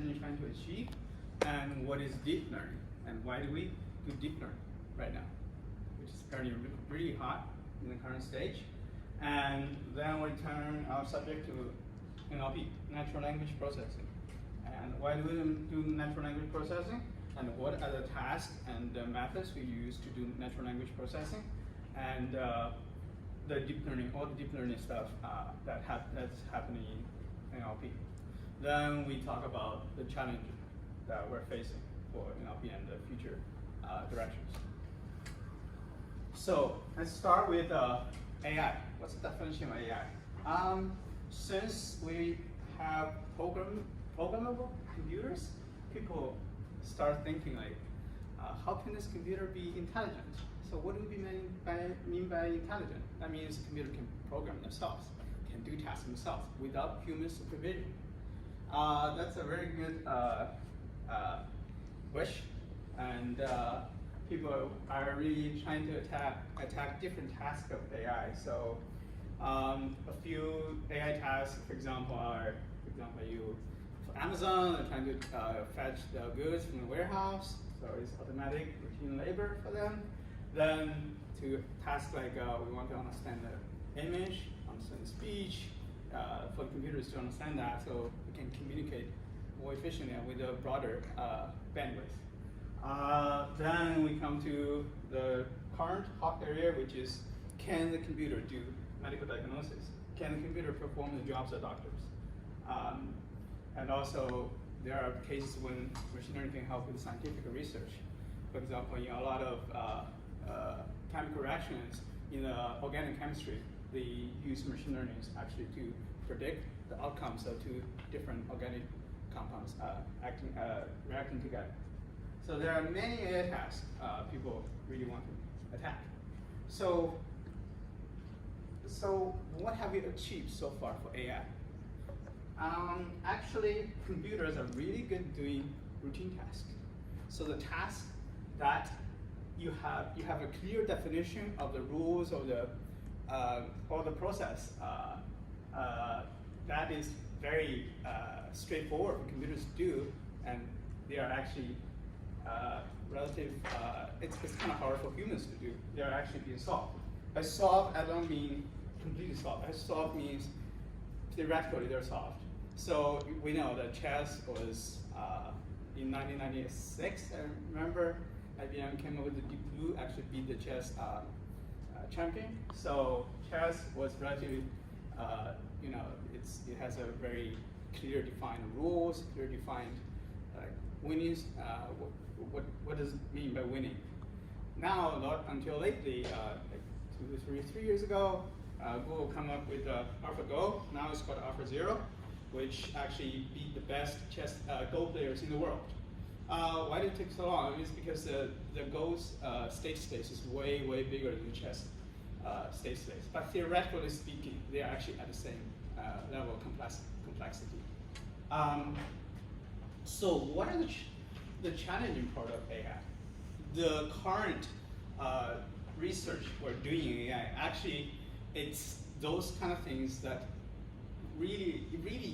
challenge you're trying to achieve, and what is deep learning, and why do we do deep learning right now, which is currently really hot in the current stage. And then we turn our subject to NLP, natural language processing. And why do we do natural language processing? And what are the tasks and the methods we use to do natural language processing? And the deep learning, all the deep learning stuff that's happening in NLP. Then we talk about the challenges that we're facing for NLP and the future directions. So let's start with AI. What's the definition of AI? Since we have programmable computers, people start thinking like, how can this computer be intelligent? So what do we mean by intelligent? That means the computer can program themselves, can do tasks themselves without human supervision. That's a very good wish, and people are really trying to attack different tasks of AI. So a few AI tasks, for example, are for Amazon, they're trying to fetch the goods from the warehouse, so it's automatic routine labor for them. Then to tasks like we want to understand the image, understand the speech, for the computers to understand that, so we can communicate more efficiently and with a broader bandwidth. Then we come to the current hot area, which is, can the computer do medical diagnosis? Can the computer perform the jobs of doctors? And also, there are cases when machine learning can help with scientific research. For example, in a lot of chemical reactions in organic chemistry, they use machine learning actually to predict the outcomes of two different organic compounds reacting together. So there are many AI tasks people really want to attack. So what have we achieved so far for AI? Actually, computers are really good at doing routine tasks. So the tasks that you have a clear definition of the rules of the or the process. That is very straightforward for computers to do, and they are actually relative. It's kind of hard for humans to do. They are actually being solved. By solved, I don't mean completely solved. By solved means theoretically they're solved. So we know that chess was in 1996. I remember IBM came up with the Deep Blue, actually beat the chess champion. So chess was relatively, it has a very clear defined rules, clear defined winnings. What does it mean by winning? Now, not until lately, like 3 years ago, Google came up with AlphaGo. Now it's called AlphaZero, which actually beat the best chess Go players in the world. Why did it take so long? It's because the Go's state space is way bigger than the chess state space. But theoretically speaking, they are actually at the same level of complexity. So what are the challenging part of AI? The current research we're doing in AI, actually, it's those kind of things that really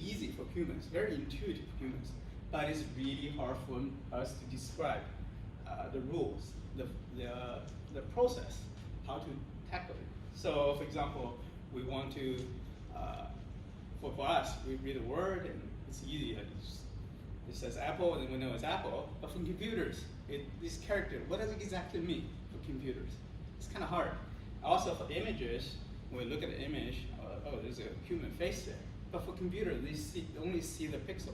easy for humans, very intuitive for humans, but it's really hard for us to describe the rules, the process, how to tackle it. So, for example, we want to, for us, we read a word and it's easy. Like it says apple, and we know it's apple. But for computers, this character, what does it exactly mean for computers? It's kind of hard. Also, for images, when we look at the image, oh, there's a human face there. But for computers, they only see the pixel.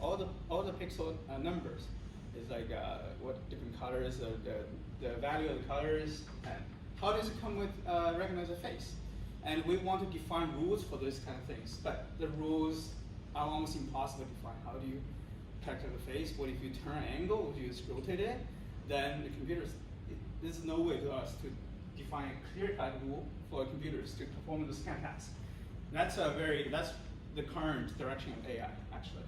All the pixel numbers is like what different colors, the value of the colors, and how does it come with recognize a face? And we want to define rules for those kind of things, but the rules are almost impossible to define. How do you calculate the face? What if you turn an angle? What if you just rotate it? Then the computers, there's no way to us to define a clear-cut rule for computers to perform this kind of task. That's the current direction of AI, actually.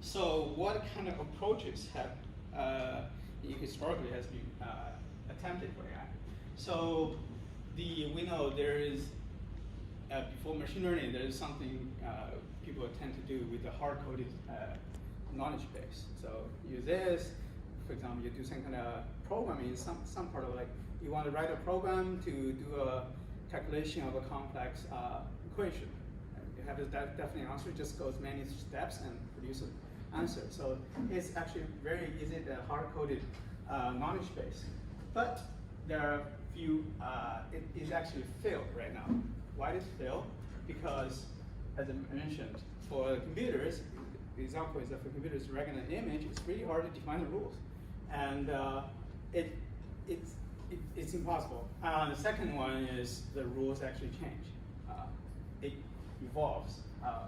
So what kind of approaches have historically has been attempted for AI? So we know there is before machine learning, there is something people tend to do with the hard-coded knowledge base. So use this, for example, you do some kind of programming, some part of like, you want to write a program to do a calculation of a complex equation. And you have this definite answer, just goes many steps and produce an answer. So it's actually very easy, the hard-coded knowledge base. But there are few, it is actually failed right now. Why does it fail? Because, as I mentioned, for computers, the example is that for computers to recognize an image, it's really hard to define the rules. And it's impossible. The second one is the rules actually change. It evolves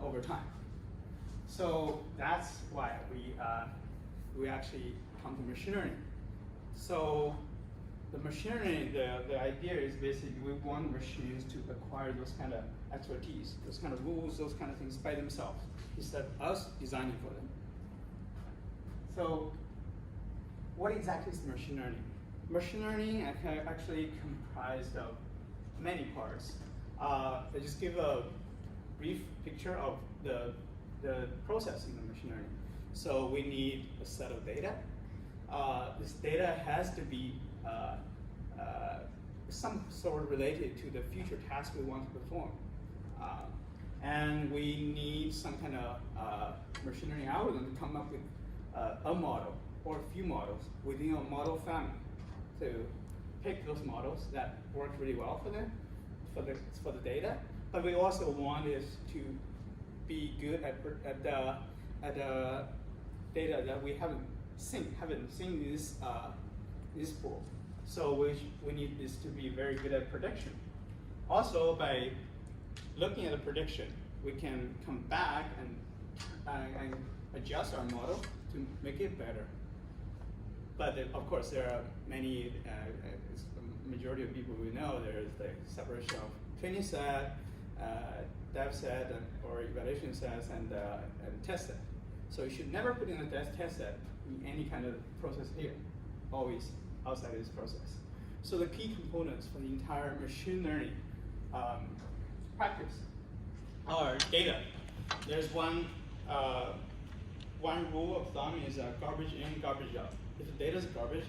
over time. So that's why we actually come to machine learning. So the machine learning, the idea is basically we want machines to acquire those kind of expertise, those kind of rules, those kind of things by themselves, instead of us designing for them. So what exactly is machine learning? Machine learning actually comprised of many parts. I just give a brief picture of the processing of machine learning. So we need a set of data. This data has to be some sort of related to the future task we want to perform. And we need some kind of machine learning algorithm to come up with a model or a few models within a model family to pick those models that work really well for them, for the data. But we also want it to be good at the data that we haven't seen in this pool. So we need this to be very good at prediction. Also, by looking at the prediction, we can come back and adjust our model to make it better. But of course, there are many, majority of people we know, there's the separation of training set, dev set, or evaluation sets, and test set. So you should never put in a test set in any kind of process here, always outside of this process. So the key components for the entire machine learning practice are data. There's one rule of thumb is garbage in, garbage out. If the data is garbage,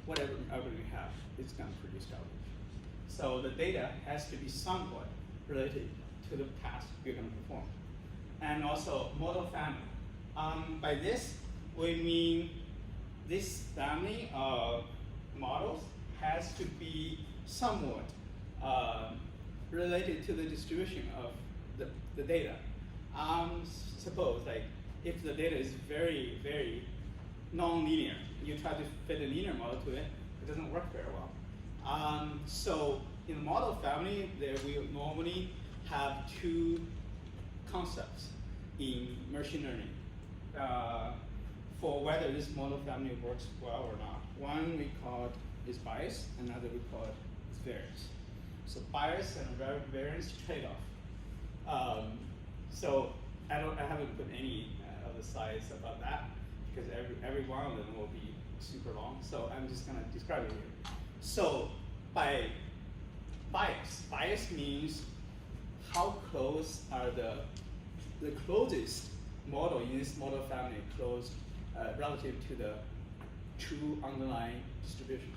whatever algorithm we have, it's going to produce garbage. So the data has to be somewhat related to the task you're going to perform. And also model family. By this, we mean this family of models has to be somewhat related to the distribution of the data. Suppose like if the data is very, very non-linear, you try to fit a linear model to it, it doesn't work very well. So in the model family, there we normally have two concepts in machine learning for whether this model family works well or not. One we call it is bias, another we call it is variance. So bias and variance trade-off. So I haven't put any of the slides about that because every one of them will be super long. So I'm just gonna describe it here. So by bias means how close are the closest model in this model family close relative to the true underlying distribution.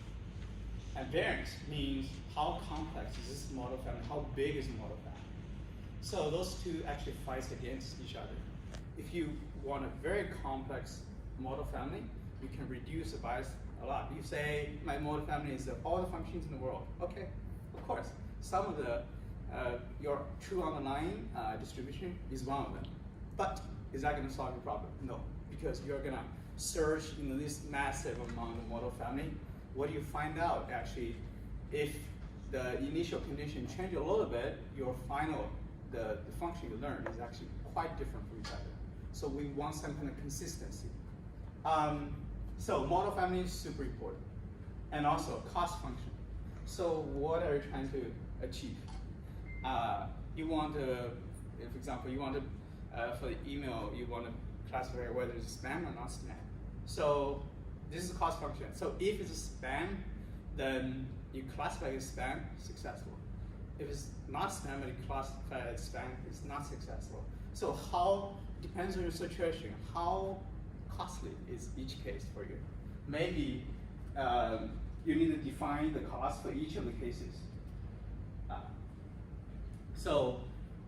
And variance means how complex is this model family, how big is the model family. So those two actually fight against each other. If you want a very complex model family, you can reduce the bias a lot. You say, my model family is all the functions in the world. Okay, of course, some of the, your true underlying distribution is one of them. But is that gonna solve your problem? No, because you're gonna search in this massive amount of model family. What do you find out actually? If the initial condition change a little bit, your final, the function you learn is actually quite different from each other. So we want some kind of consistency. So model family is super important. And also cost function. So what are you trying to achieve? You want to, for example, you want to, for the email, you want to classify whether it's spam or not spam. So this is a cost function. So if it's spam, then you classify it as spam, successful. If it's not spam, but you classify it as spam, it's not successful. So how depends on your situation. How costly is each case for you? Maybe you need to define the cost for each of the cases.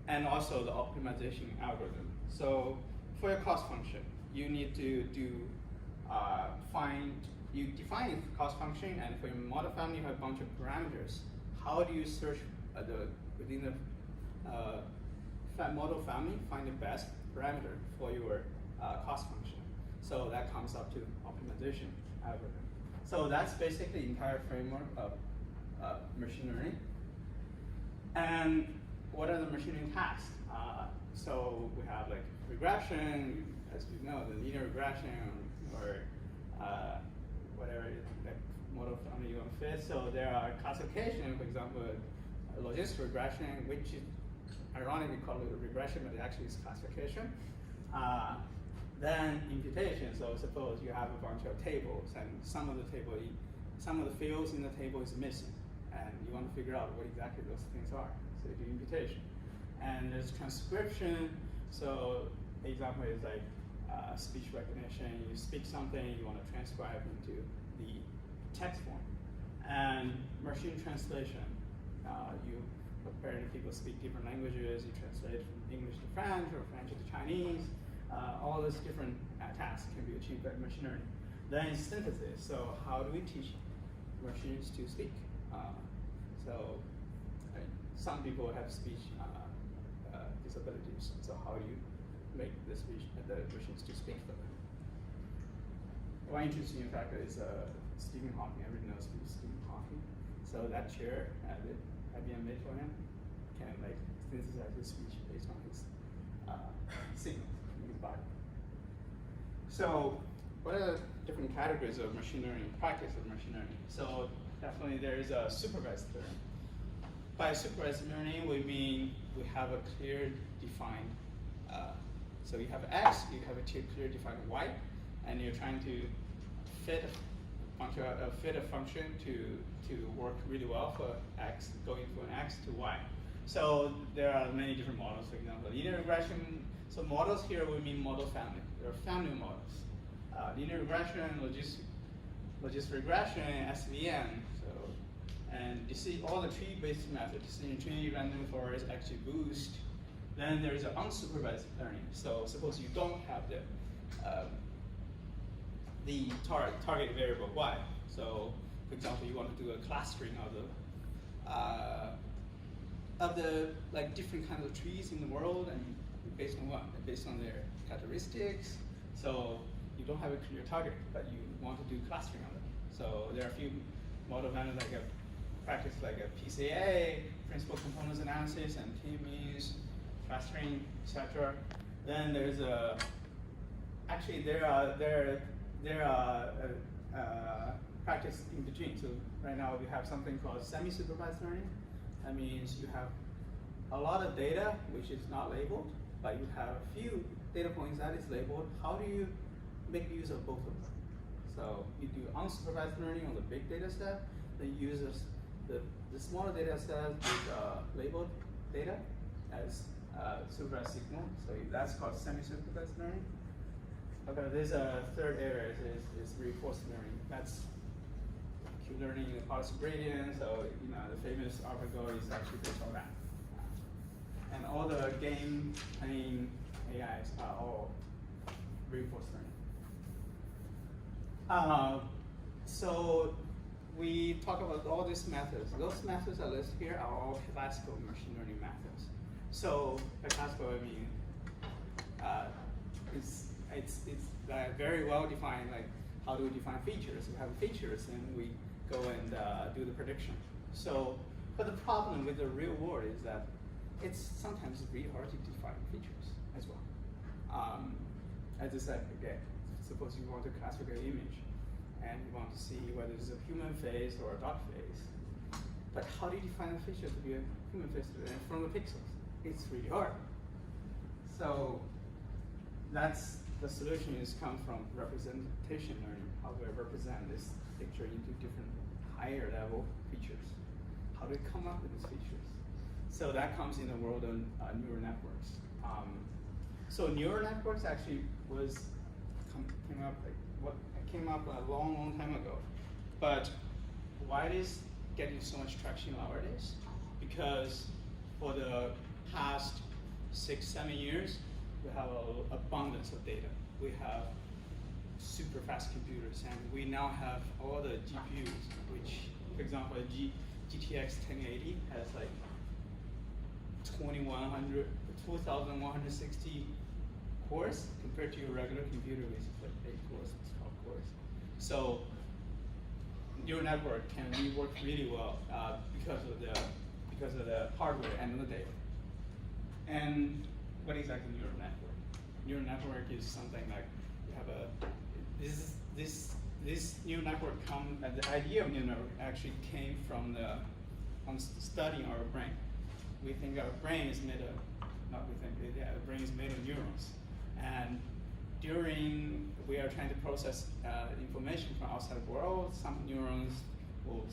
And also the optimization algorithm. So for your cost function, you need to you define the cost function, and for your model family, you have a bunch of parameters. How do you search within the model family, find the best parameter for your cost function? So that comes up to optimization algorithm. So that's basically the entire framework of machine learning. And what are the machine learning tasks? So we have like regression, as you know, the linear regression, or whatever like model family you want to fit. So there are classification, for example, logistic regression, which is ironically called regression, but it actually is classification. Then imputation. So suppose you have a bunch of tables, and some of the fields in the table is missing, and you want to figure out what exactly those things are. So you do imputation. And there's transcription. So example is like speech recognition. You speak something, you want to transcribe into the text form. And machine translation. Apparently people speak different languages. You translate from English to French or French to Chinese. All those different tasks can be achieved by machine learning. Then synthesis. So how do we teach machines to speak? Some people have speech disabilities. So how do you make the machines to speak for them? One interesting fact is Stephen Hawking. Everybody knows Stephen Hawking. So that chair at IBM made for him can synthesize his speech based on his signals in his body. So what are the different categories of machine learning, practice of machine learning? So definitely there is a supervised learning. By supervised learning, we mean we have a clear defined, so you have X, you have a clear defined Y, and you're trying to fit a function to work really well for X, going from X to Y. So there are many different models, for example. Linear regression, so models here we mean model family. There are family models. Linear regression, logistic regression, SVM. And you see all the tree-based methods, decision tree, random forest, XGBoost. Then there's an unsupervised learning. So suppose you don't have the target variable Y. So for example, you want to do a clustering of the different kinds of trees in the world, and based on what? Based on their characteristics. So you don't have a clear target, but you want to do clustering of them. So there are a few model vendors practice like a PCA, principal components analysis, and k-means, clustering, etc. Then there's there are practice in between. So right now we have something called semi-supervised learning. That means you have a lot of data which is not labeled, but you have a few data points that is labeled. How do you make use of both of them? So you do unsupervised learning on the big data set, then you use the smaller data set with labeled data as supervised signal. So that's called semi-supervised learning. Okay, there's a third area is reinforced learning. That's acute learning, the policy gradient. So the famous AlphaGo is actually based on that. And all the game playing AIs are all reinforced learning. So we talk about all these methods. Those methods are listed here are all classical machine learning methods. So by classical, I mean it's very well defined. Like how do we define features? We have features, and we go and do the prediction. So, but the problem with the real world is that it's sometimes really hard to define features as well. As I said again, suppose you want to classify an image, and you want to see whether it's a human face or a dog face. But how do you define a feature to be a human face from the pixels? It's really hard. So that's the solution is come from representation learning. How do I represent this picture into different higher level features? How do we come up with these features? So that comes in the world of neural networks. So neural networks actually came up a long time ago. But why it is getting so much traction nowadays? Because for the past 6-7 years, we have an abundance of data. We have super fast computers, and we now have all the GPUs, which, for example, GTX 1080 has like 2,160 cores compared to your regular computer, which is like 8 cores, 12 cores. So neural network can work really well because of the hardware and the data. And what is exactly neural network? Neural network is something like you have this neural network the idea of neural network actually came from studying our brain. We think our brain is made of, the brain is made of neurons. And we are trying to process information from outside the world, some neurons will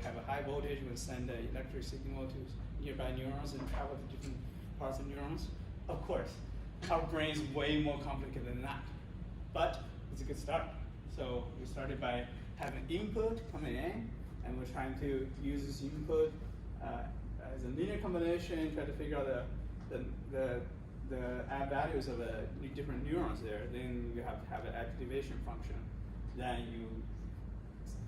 have a high voltage, will send an electric signal to nearby neurons and travel to different parts of neurons. Of course, our brain is way more complicated than that, but it's a good start. So we started by having input coming in, and we're trying to use this input as a linear combination, try to figure out the add values of the different neurons there. Then you have to have an activation function. Then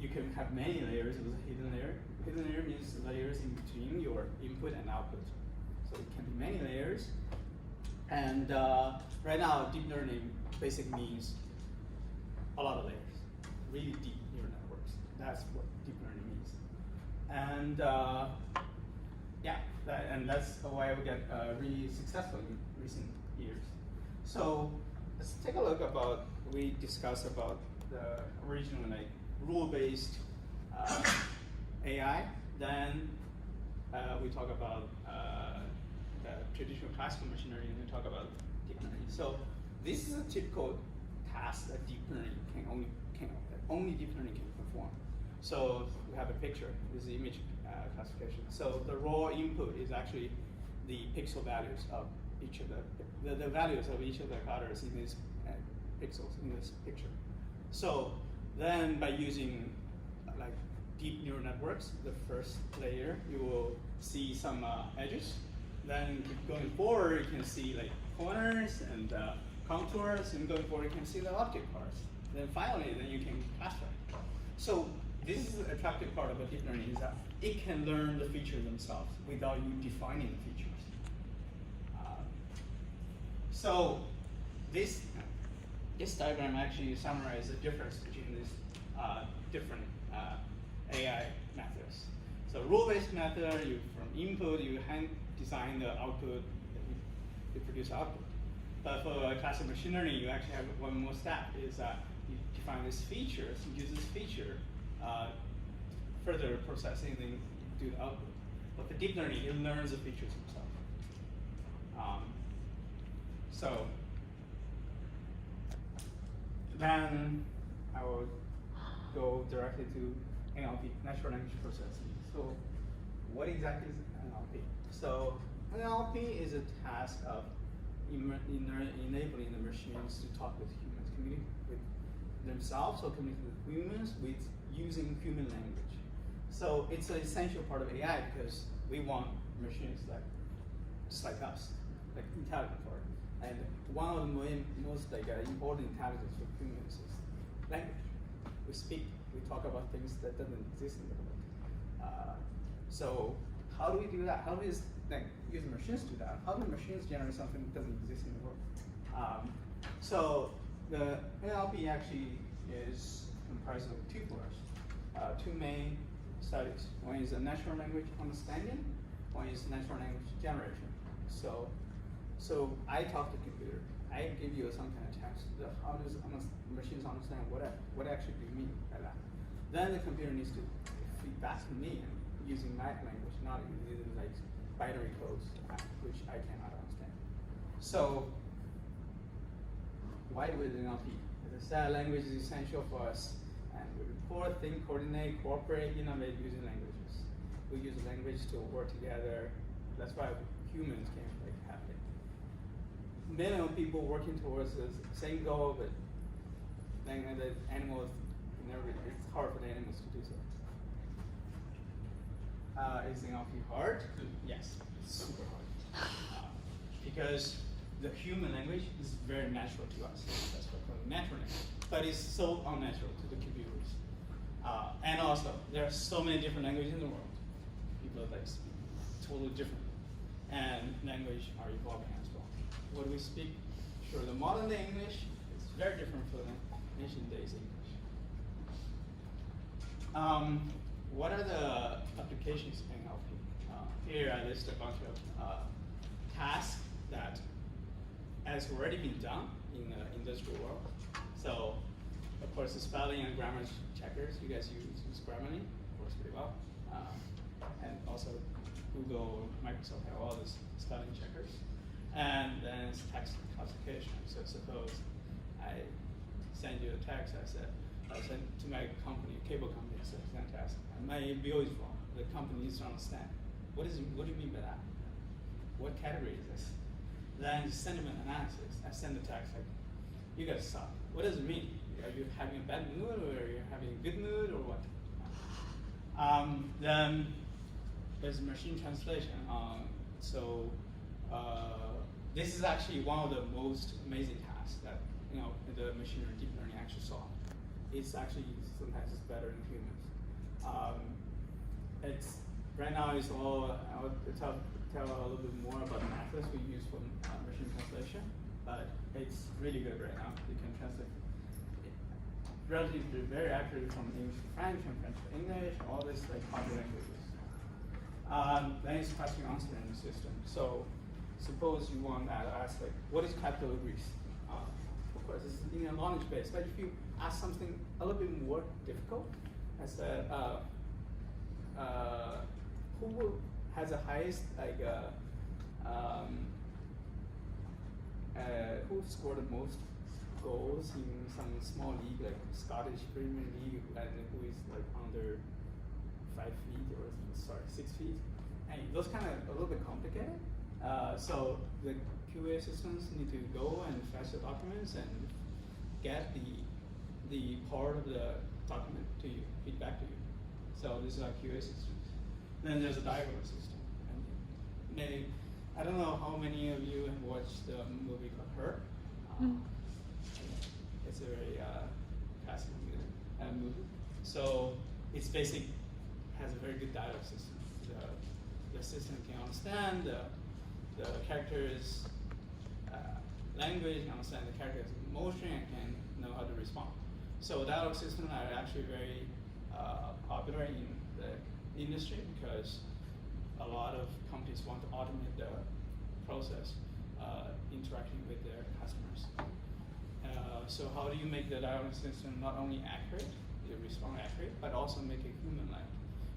you can have many layers with a hidden layer. Hidden layer means layers in between your input and output. So it can be many layers. And right now, deep learning basically means a lot of layers, really deep neural networks. That's what deep learning means. And that's why we get really successful in recent years. So let's take a look about, we discussed about the original rule-based AI. Then we talk about the traditional classical machine learning, and we talk about deep learning. So this is a typical task that deep learning only deep learning can perform. So we have a picture. This is image classification. So the raw input is actually the pixel values of each of the values of each of the colors in these pixels in this picture. So then by using deep neural networks, the first layer, you will see some edges. Then going forward, you can see corners and contours, and going forward, you can see the object parts. Then finally, you can classify. So this is the attractive part about deep learning, is that it can learn the features themselves without you defining the features. So this diagram actually summarizes the difference between these different AI methods. So rule-based method, from input, you hand design the output, you produce output. But for classical machine learning, you actually have one more step, is you define these features, you use this feature, further processing, then do the output. But for deep learning, it learns the features itself. So then I will go directly to NLP, natural language processing. So what exactly is NLP? So NLP is a task of enabling the machines to talk with humans, communicate with themselves, or communicate with humans with using human language. So it's an essential part of AI because we want machines just like us, intelligent part. And one of the most important intelligence for humans is language. We speak, we talk about things that doesn't exist in the world. So how do we do that? How do we use machines to do that? How do machines generate something that doesn't exist in the world? So the NLP actually is comprised of two pillars, two main studies. One is natural language understanding, one is natural language generation. So I talk to the computer. I give you some kind of text. How does machines understand what actually do you mean by that? Then the computer needs to feed back to me using my language, not using binary codes, which I cannot understand. So why do we do NLP? As I said, language is essential for us, and we report, think, coordinate, cooperate, innovate using languages. We use language to work together. That's why humans can have millions of people working towards the same goal, but then the animals never. It's hard for the animals to do so. Is NLP hard? Yes, it's super hard. Because the human language is very natural to us. That's what we call natural language. But it's so unnatural to the computers. And also, there are so many different languages in the world. People are like totally different. And language are evolving as well. What do we speak? Sure, the modern day English is very different from the ancient days English. What are the applications in NLP? Here I list a bunch of tasks that has already been done in the industrial world. So, of course, the spelling and grammar checkers, you guys use Grammarly, of course, pretty well. And also Google, Microsoft have all these spelling checkers. And then it's text classification. So suppose I send you a text, I send to my company, cable company, so send a text. And my bill is wrong. The company needs to understand. What do you mean by that? What category is this? Then sentiment analysis. I send the text like, you guys suck. What does it mean? Are you having a bad mood, or are you having a good mood, or what? Then there's machine translation. This is actually one of the most amazing tasks that the machine learning, deep learning actually solve. It's actually sometimes it's better than humans. It's right now it's all. I'll tell a little bit more about the methods we use for machine translation, but it's really good right now. You can translate relatively very accurately from English to French and French to English, all these like popular languages. Then it's question answering system. So suppose you want to ask like, what is capital Greece? Of course, it's in a knowledge base, but if you ask something a little bit more difficult, I said, who has the highest who scored the most goals in some small league like Scottish Premier League, and who is like under 5 feet or 6 feet, and those kind of a little bit complicated. So the QA systems need to go and fetch the documents and get the part of the document to you, feedback to you. So this is our QA systems. Then there's a diagram system. And I don't know how many of you have watched the movie called Her. It's a very fascinating movie. So it's has a very good dialogue system. The system can understand the character's language, can understand the character's emotion, and can know how to respond. So dialogue systems are actually very popular in the industry because a lot of companies want to automate the process interacting with their customers. So how do you make the dialogue system not only accurate, you respond accurate, but also make it human-like?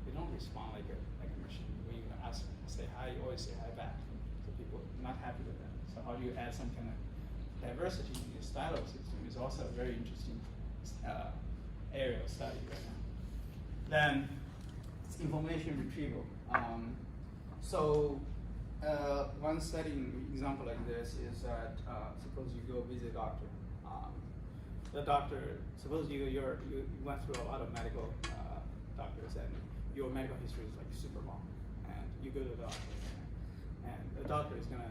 They don't respond like a machine. When you say hi, you always say hi back. So people are not happy with that. So how do you add some kind of diversity in this dialogue system is also a very interesting area of study right now. Then it's information retrieval. One setting example like this is that suppose you go visit a doctor. The doctor, suppose you went through a lot of medical doctors and your medical history is like super long, and you go to the doctor, and the doctor is gonna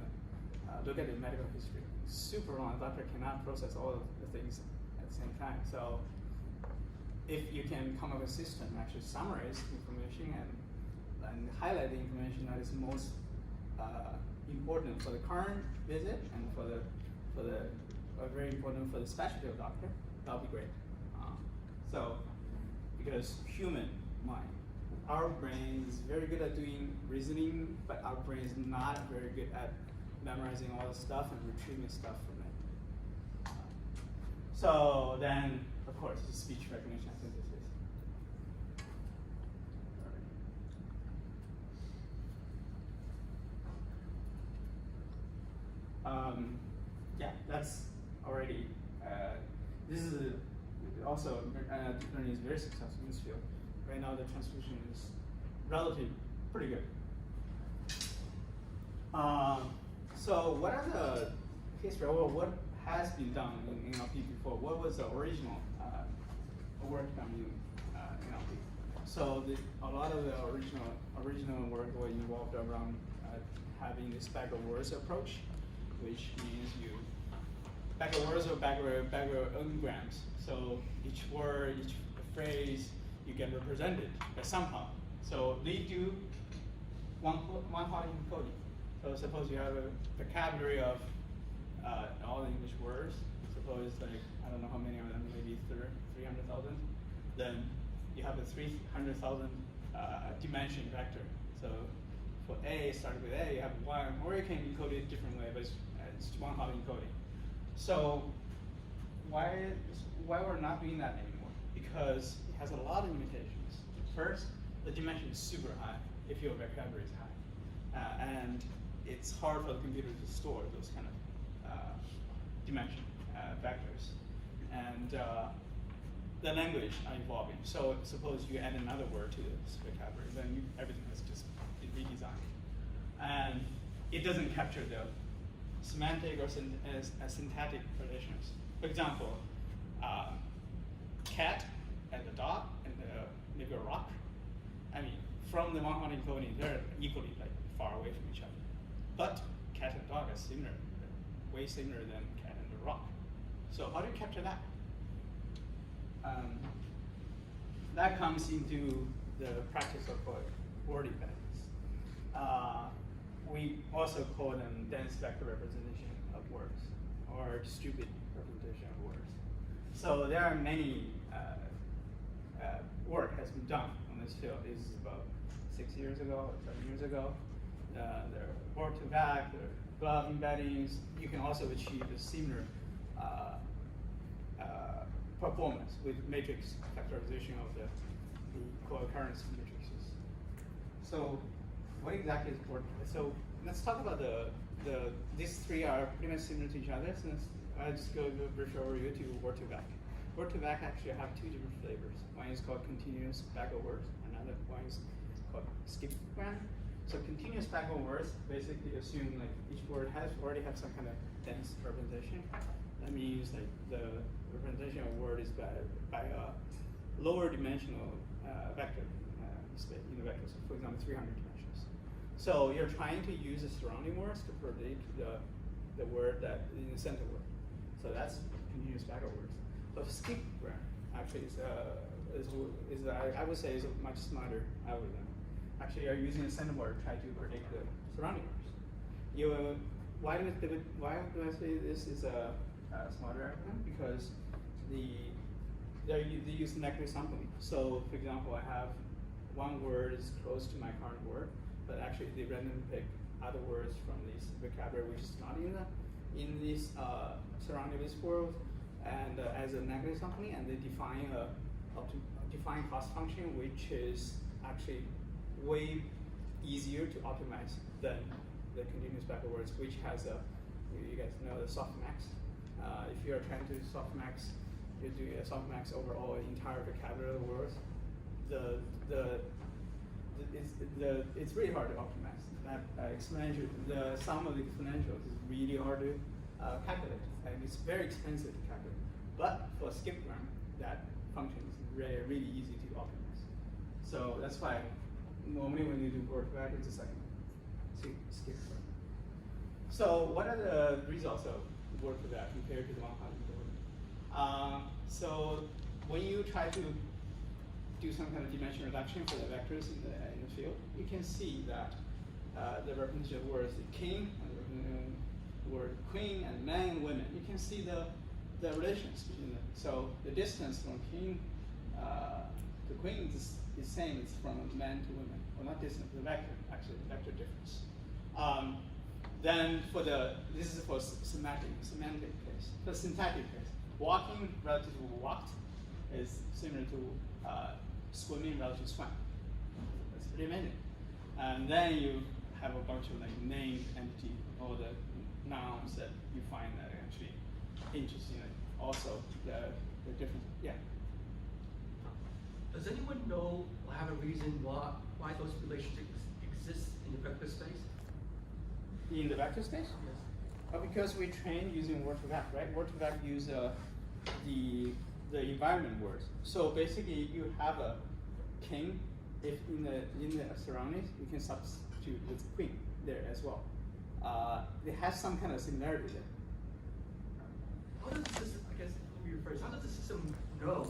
look at the medical history. Super long. The doctor cannot process all of the things at the same time. So if you can come up with a system, actually summarize information and highlight the information that is most important for the current visit and for the very important for the specialty of doctor, that would be great. Because human mind, our brain is very good at doing reasoning, but our brain is not very good at memorizing all the stuff and retrieving stuff from it. So then, of course, the speech recognition synthesis. Yeah, that's already. This is also deep learning is very successful in this field. Right now, the transcription is relatively pretty good. So, what are the history, or what has been done in NLP before. What was the original work done in NLP? So a lot of the original work was involved around having this bag of words approach, which means you bag of words or bag of n-grams. So each word, each phrase, you get represented by somehow. So they do one-hot encoding. So suppose you have a vocabulary of all English words. Suppose like, I don't know how many of them, maybe 300,000. Then you have a 300,000 dimension vector. So for A, starting with A, you have one, or you can encode it a different way, but it's one-hot encoding. So why we're not doing that anymore? Because it has a lot of limitations. First, the dimension is super high if your vocabulary is high. And it's hard for the computer to store those kind of dimension vectors. And the language are evolving. So suppose you add another word to this vocabulary, then everything has just been redesigned. And it doesn't capture the semantic or syntactic relations. For example, cat and the dog and maybe a rock. I mean, from the one-hot encoding, they're equally like far away from each other. But cat and dog are similar, way similar than cat and the rock. So how do you capture that? That comes into the practice of word embeddings. We also call them dense vector representation of words, or distributed representation of words. So there are many work has been done on this field. This is about 6 years ago, 7 years ago. There are word-to-back, there are glove embeddings. You can also achieve a similar performance with matrix factorization of the co-occurrence matrices. So what exactly is word? So let's talk about these three are pretty much similar to each other. Since I just go brief overview to word-to-back. Word-to-back actually have two different flavors. One is called continuous bag of words. Another one is called skip gram. So continuous bag of words basically assume like each word already have some kind of dense representation. That means like the representation of word is by a lower dimensional vector space in the vector. So for example, 300 dimensions. So you're trying to use the surrounding words to predict the word that in the center word. So that's continuous bag of words. But skip gram actually I would say is a much smarter algorithm. Actually, you're using a center word to try to predict the surrounding words. Why do I say this is a smarter algorithm? Because they use negative sampling. So, for example, I have one word is close to my current word, but actually they randomly pick other words from this vocabulary which is not in this surrounding list world, and as a negative sampling, and they define cost function which is actually way easier to optimize than the continuous bag of words, which has you guys know the softmax. If you're trying to softmax, you do a softmax over all entire vocabulary of words. It's really hard to optimize. That exponential, the sum of the exponentials is really hard to calculate, and it's very expensive to calculate. But for skip gram, that function is really easy to optimize. So that's why normally when you do word-to-back, it's just like skip gram. So what are the results of word-to-back compared to the one-hot encoding? So when you try to do some kind of dimension reduction for the vectors in the field, you can see that the representation of words, the king, and the word queen, and men and women, you can see the relations between them. So the distance from king to queen is the same as from men to women. Well, not distance, the vector, actually, the vector difference. Then this is for semantic case. For syntactic case, walking relative to walked is similar to swimming relative to swam. That's pretty amazing. And then you have a bunch of like named entity, all the nouns that you find that are actually interesting. Also, the difference. Yeah. Does anyone know or have a reason why those relationships exist in the vector space? In the vector space? Yes. Because we train using word2vec, right? Word2vec use the environment words. So basically, you have a king. If in the surroundings, you can substitute with queen there as well. It has some kind of similarity there. How does the system, I guess, let me rephrase, how does the system know,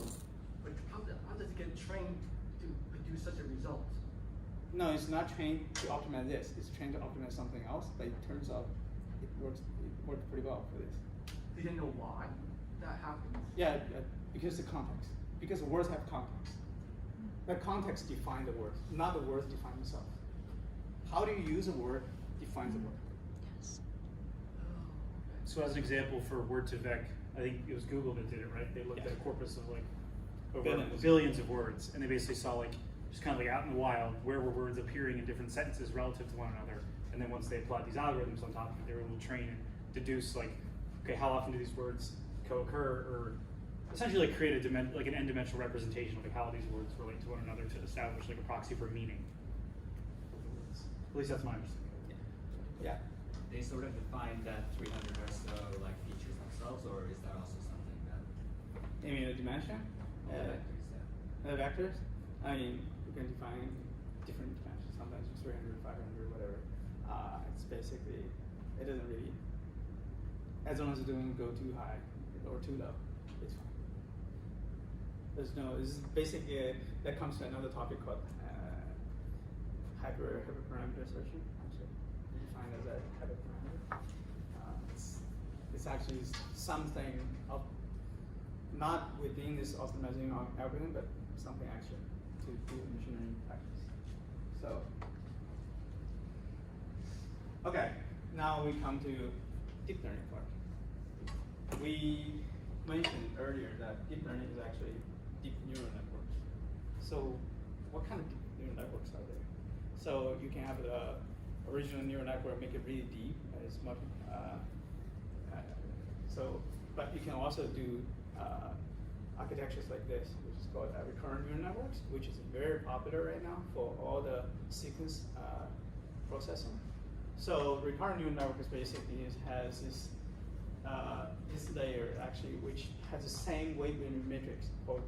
like, how does it get trained to produce such a result? No, it's not trained to optimize this. It's trained to optimize something else, but it turns out it works pretty well for this. Do you know why that happens? Yeah, because the context. Because words have context. The context defines the words, not the words define themselves. How do you use a word defines the word. Yes. So as an example for Word2vec, I think it was Google that did it, right? They looked at a corpus of like over billions of words, and they basically saw like just kind of like out in the wild where were words appearing in different sentences relative to one another. And then once they applied these algorithms on top of it, they were able to train and deduce like, okay, how often do these words co-occur, or essentially like create an n-dimensional representation of like how these words relate to one another to establish like a proxy for meaning of the words. At least that's my understanding. Yeah. They sort of define that 300 or so like features themselves, or is that also something that? You mean the dimension? Vectors, yeah. Vectors? I mean, you can define different dimensions. Sometimes it's 300, 500, whatever. It's basically, it doesn't really, as long as it doesn't go too high or too low, it's fine. There's no, this is basically, that comes to another topic called hyperparameter searching, actually. Defined as a hyperparameter. It's actually something of, not within this optimizing algorithm, but something actually to do machine learning practice. So, okay, now we come to deep learning part. We mentioned earlier that deep learning is actually deep neural networks. So, what kind of deep neural networks are there? So you can have the original neural network, make it really deep. It's much, but you can also do architectures like this, which is called recurrent neural networks, which is very popular right now for all the sequence processing. So recurrent neural networks basically has this layer actually, which has the same weight matrix for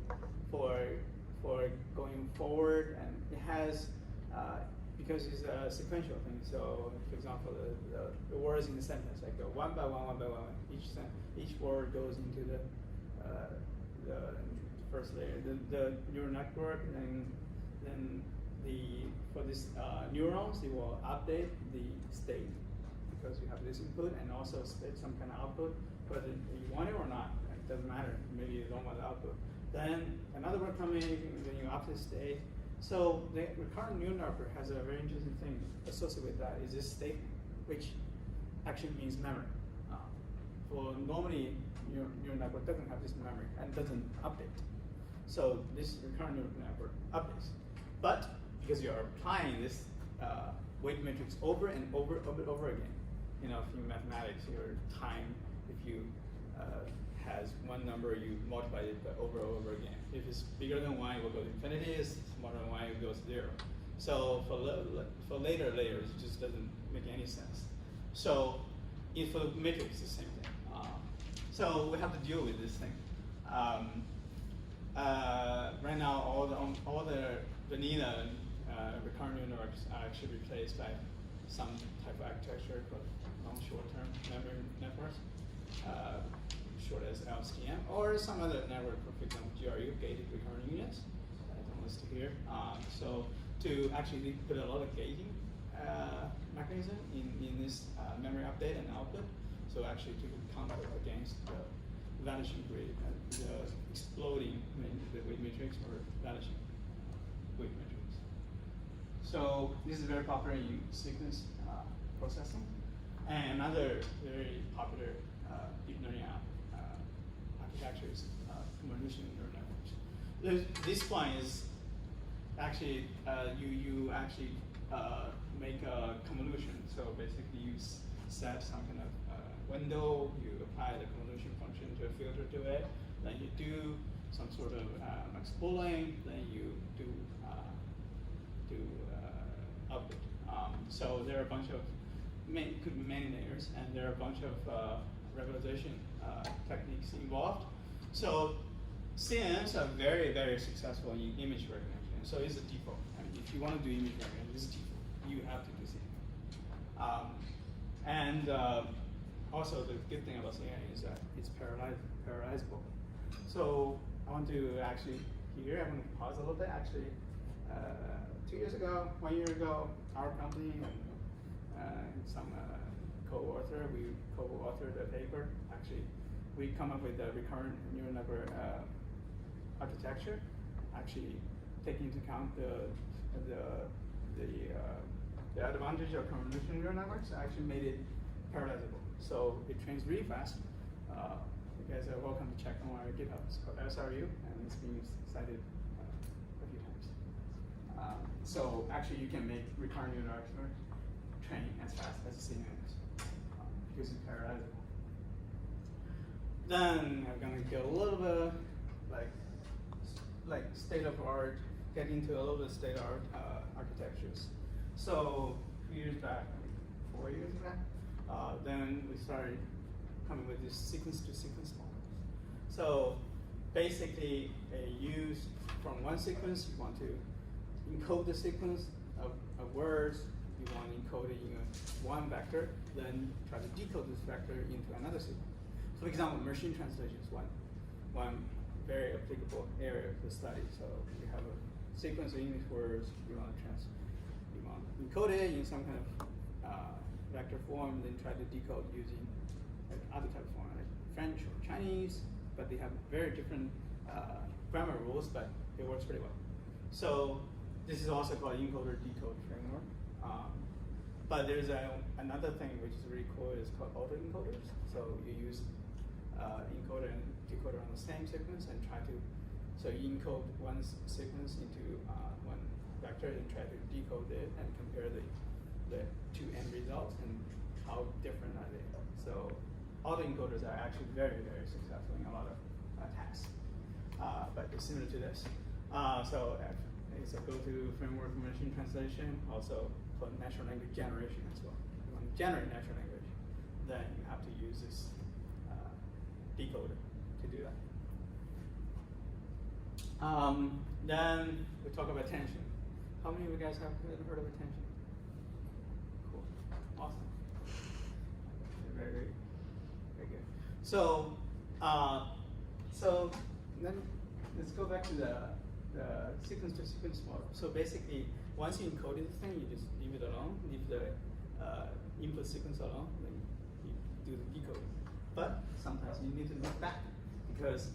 going forward, and it has because it's a sequential thing. So, for example, the words in the sentence like go one by one by one. Each word goes into the first layer. The neural network, and then for this neurons, it will update the state because you have this input and also spit some kind of output, whether you want it or not. It doesn't matter. Maybe you don't want the output. Then another word comes in, then you update state. So the recurrent neural network has a very interesting thing associated with that is this statement, which actually means memory. For normally, neural network doesn't have this memory and doesn't update. So this recurrent neural network updates. But because you're applying this weight matrix over and over again, you know, if in mathematics, your time, if you has one number, you multiply it over and over again. If it's bigger than 1, it will go to infinity. If it's smaller than 1, it goes to 0. So for later layers, it just doesn't make any sense. So if a matrix is the same thing. So we have to deal with this thing. Right now, all the vanilla recurrent neural networks are actually replaced by some type of architecture called non-short-term memory networks. Short as LSTM, or some other network, for example, GRU, gated recurrent units, that I don't list here. So to actually put a lot of gating mechanism in this memory update and output, so actually to counter against the vanishing grid, the exploding the weight matrix or vanishing weight matrix. So this is very popular in sequence processing. And another very popular deep learning architecture is convolutional neural networks. This one is actually you actually make a convolution. So basically, you set some kind of window, you apply the convolution function to a filter to it, then you do some sort of max pooling, then you do output. So there are a bunch of could be many layers, and there are a bunch of regularization techniques involved. So CNNs are very, very successful in image recognition. So it's a default. I mean, if you want to do image recognition, it's a default. You have to do CNN. Also, the good thing about CNN is that it's parallelizable. So I want to actually here, I'm going to pause a little bit. Actually, 2 years ago, 1 year ago, our company and some co-author, we co-authored a paper. Actually, we come up with a recurrent neural network architecture, actually taking into account the advantage of convolutional neural networks. Actually made it parallelizable. So it trains really fast. You guys are welcome to check on our GitHub. It's called SRU, and it's been cited a few times. So actually, you can make recurrent neural network training as fast as CNN because it's parallelizable. Then I'm gonna get a little bit like state of art, get into a little bit of state of art architectures. So a few years back, 4 years back, then we started coming with this sequence-to-sequence models. So basically, use from one sequence, you want to encode the sequence of words, you want to encode it in one vector, then try to decode this vector into another sequence. So for example, machine translation is one very applicable area of the study. So you have a sequence of English words, you want to encode it in some kind of vector form, then try to decode using other type of form, like French or Chinese, but they have very different grammar rules, but it works pretty well. So this is also called encoder-decode framework. But there's another thing which is really cool, is called autoencoders. So you use encoder and decoder on the same sequence and try to, so you encode one sequence into one vector and try to decode it and compare the two end results and how different are they. So autoencoders are actually very, very successful in a lot of tasks, but it's similar to this. So it's a go-to framework for machine translation, also for natural language generation as well. If you want to generate natural language, then you have to use this decoder to do that. Then we talk about attention. How many of you guys have heard of attention? Cool, awesome. Very, very, very good. So, so then let's go back to the sequence-to-sequence model. So basically, once you encoded the thing, you just leave it alone, leave the input sequence alone, then you do the decoding. But sometimes you need to look back because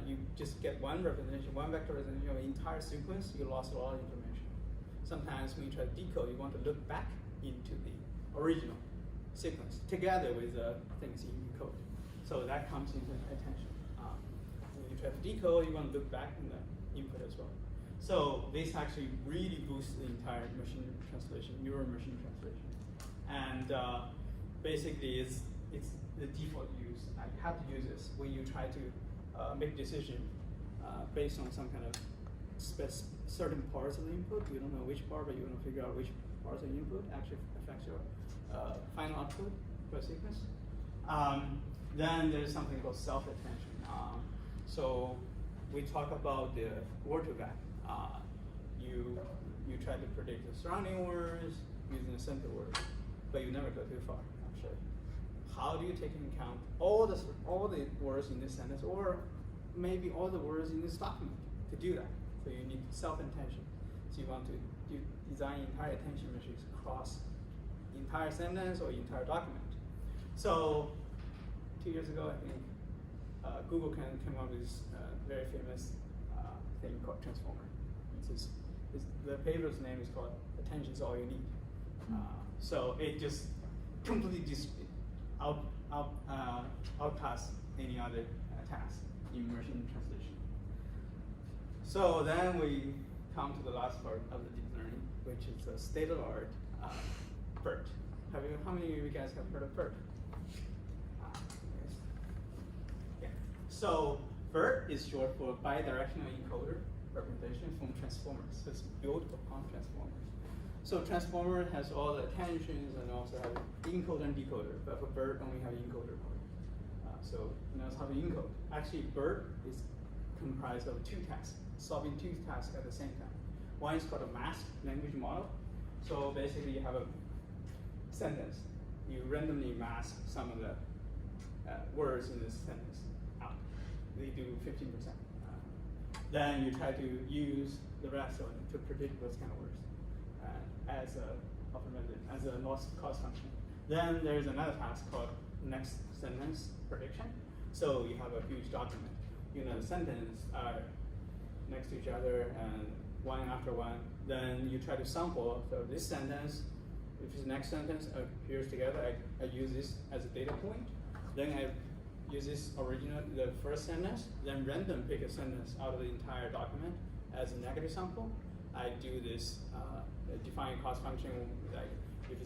you just get one representation, one vector representation of the entire sequence, you lost a lot of information. Sometimes when you try to decode, you want to look back into the original sequence together with the things you encode. So that comes into attention. When you try to decode, you want to look back in the input as well. So this actually really boosts the entire machine translation, neural machine translation. And basically, it's the default use. You have to use this when you try to make a decision based on some kind of certain parts of the input. You don't know which part, but you want to figure out which parts of the input actually affects your final output for a sequence. Then there's something called self-attention. So we talk about the word-to-vec. You try to predict the surrounding words using a simple word, but you never go too far, actually. How do you take into account all the words in this sentence, or maybe all the words in this document to do that? So you need self-attention. So you want to design entire attention matrices across the entire sentence or the entire document. So 2 years ago, I think, Google came up with this very famous thing called transformer. The paper's name is called "Attention's All You Need." So it just completely outpass any other task in machine translation. So then we come to the last part of the deep learning, which is the state-of-the-art BERT. How many of you guys have heard of BERT? Yeah. So BERT is short for bidirectional encoder representation from transformers. So it's built upon transformers. So transformer has all the attentions and also have encoder and decoder, but for BERT only have encoder part. So it knows how to encode. Actually, BERT is comprised of 2 tasks, solving 2 tasks at the same time. One is called a masked language model. So basically you have a sentence. You randomly mask some of the words in this sentence out. They do 15%. Then you try to use the rest of it to predict those kind of words as a loss cost function. Then there's another task called next sentence prediction. So you have a huge document. You know, the sentence are next to each other and one after one. Then you try to sample. So this sentence, if the next sentence appears together, I use this as a data point. Then I use this original, the first sentence, then random pick a sentence out of the entire document as a negative sample. I do this define cost function, like if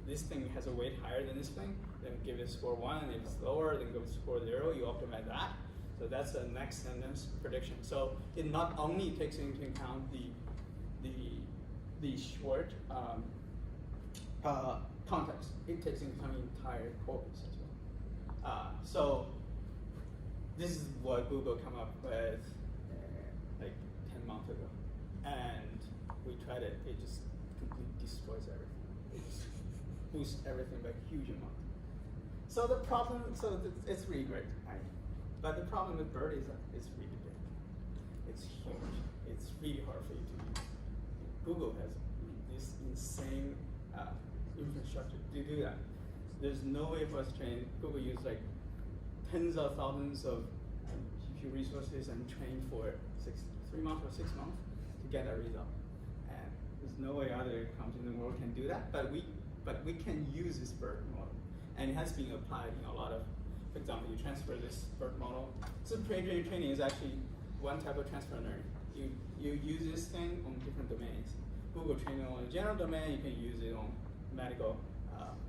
this thing has a weight higher than this thing, then give it score 1, and if it's lower, then go score 0, you optimize that. So that's the next sentence prediction. So it not only takes into account the short context, it takes into account the entire corpus as well. So this is what Google came up with like 10 months ago. And we tried it, it just completely destroys everything. It just boosts everything by a huge amount. So the problem, it's really great, right? But the problem with BERT is that it's really big. It's huge. It's really hard for you to use. Google has this insane infrastructure to do that. There's no way for us to train. Google uses like tens of thousands of GPU resources and train for 3 months or 6 months to get that result. And there's no way other companies in the world can do that. But we can use this BERT model, and it has been applied in a lot of. For example, you transfer this BERT model. So proprietary training is actually one type of transfer learning. You use this thing on different domains. Google training on a general domain, you can use it on medical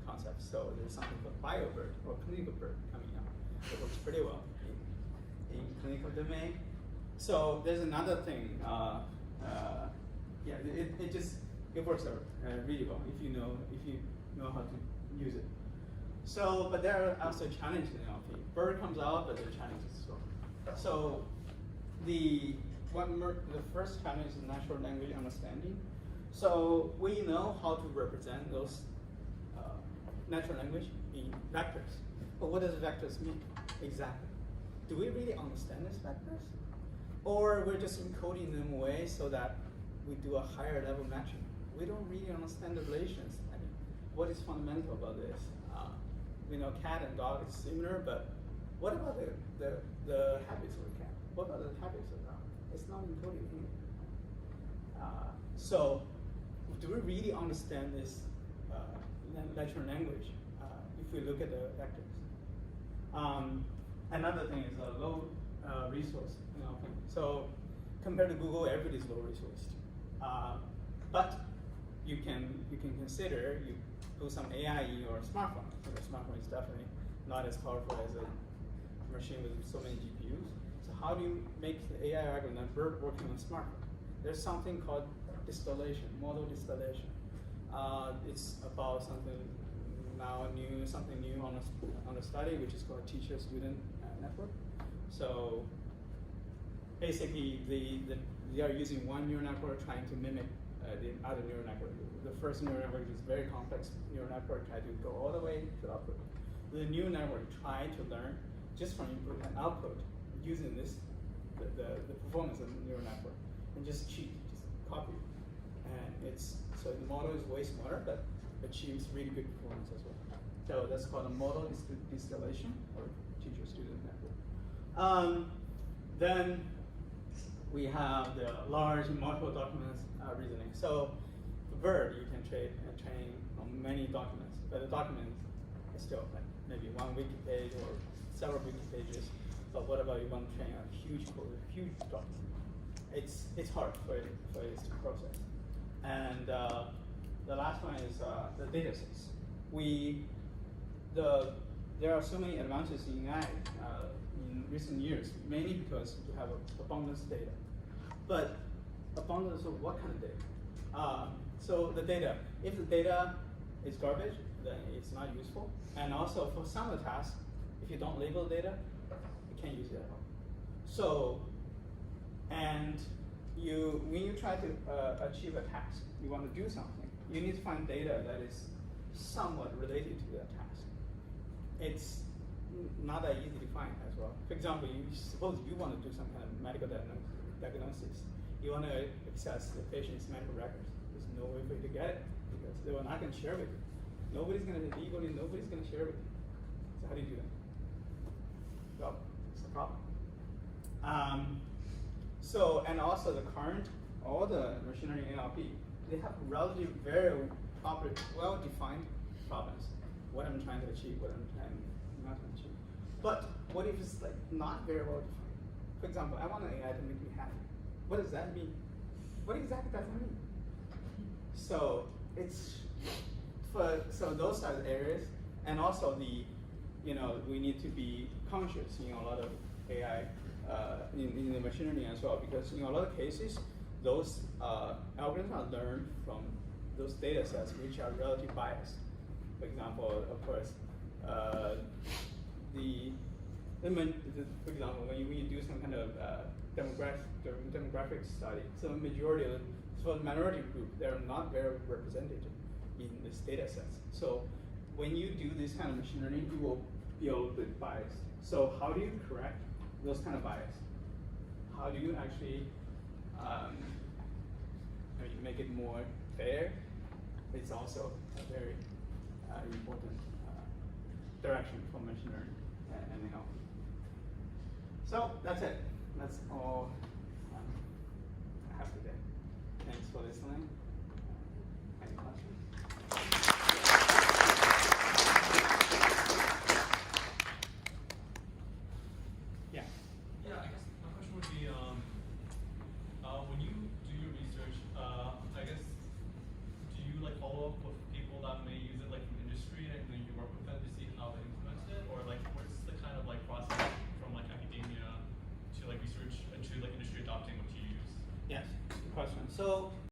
concepts. So there's something called bio-BERT or clinical BERT coming out. It works pretty well in clinical domain. So there's another thing. It works really well if you know how to use it. So, but there are also challenges in NLP. BERT comes out, but there are challenges as well. So, the first challenge is natural language understanding. So we know how to represent those natural language in vectors. But what does vectors mean exactly? Do we really understand these vectors? Or we're just encoding them away so that we do a higher level matching? We don't really understand the relations. I mean, what is fundamental about this? We know cat and dog is similar, but what about the habits of the cat? What about the habits of the dog? It's not encoded here. So, do we really understand this natural language if we look at the vectors? Another thing is a low resource. So, compared to Google, everybody's low resourced. But you can consider you put some AI in your smartphone. So the smartphone is definitely not as powerful as a machine with so many GPUs. So how do you make the AI algorithm BERT working on a smartphone? There's something called distillation, model distillation. It's about something new on a study, which is called teacher-student network. So basically, they are using one neural network trying to mimic the other neural network. The first neural network is very complex neural network, tried to go all the way to output. The new network tried to learn just from input and output using the performance of the neural network, and just cheat, just copy. And so the model is way smarter, but achieves really good performance as well. So that's called a model distillation or teacher-student network. Then we have the large multiple documents reasoning. So for BERT, you can train on many documents, but the documents is still like maybe one wiki page or several wiki pages. But what about you want to train a huge code, a huge document? It's hard for it to process. And the last one is the data sets. There are so many advances in AI in recent years, mainly because you have abundance data. But abundance of what kind of data? So the data, if the data is garbage, then it's not useful. And also for some of the tasks, if you don't label data, you can't use it at all. So, and when you try to achieve a task, you want to do something, you need to find data that is somewhat related to that task. It's not that easy to find as well. For example, suppose you want to do some kind of medical diagnosis. You want to access the patient's medical records. There's no way for you to get it because they were not going to share with you. Nobody's going to legally, nobody's going to share with you. So how do you do that? Well, it's the problem. So, and also the current, all the machine learning NLP, they have relatively very well-defined problems. What I'm trying to achieve, what I'm trying not to achieve. But what if it's like not very well defined? For example, I want an AI to make me happy. What does that mean? What exactly does that mean? So it's so those are the areas, and also we need to be conscious in a lot of AI in the machine learning as well, because in a lot of cases, those algorithms are learned from those data sets which are relatively biased. For example, of course, for example, when you do some kind of demographic study, so for the minority group, they're not very represented in these data sets. So when you do this kind of machine learning, you will be a little bit biased. So how do you correct those kind of bias? How do you actually make it more fair? It's also a very important direction for machine learning and NLP. So that's it. That's all I have today. Thanks for listening. Any questions? Yeah. Yeah, I guess my question would be, when you do your research, I guess, do you like follow up with people that may use it like from industry and then you work with them to see how they implement it, or like what's the kind of like process from like academia to like research and to like industry adopting what you use? Yes, good question. So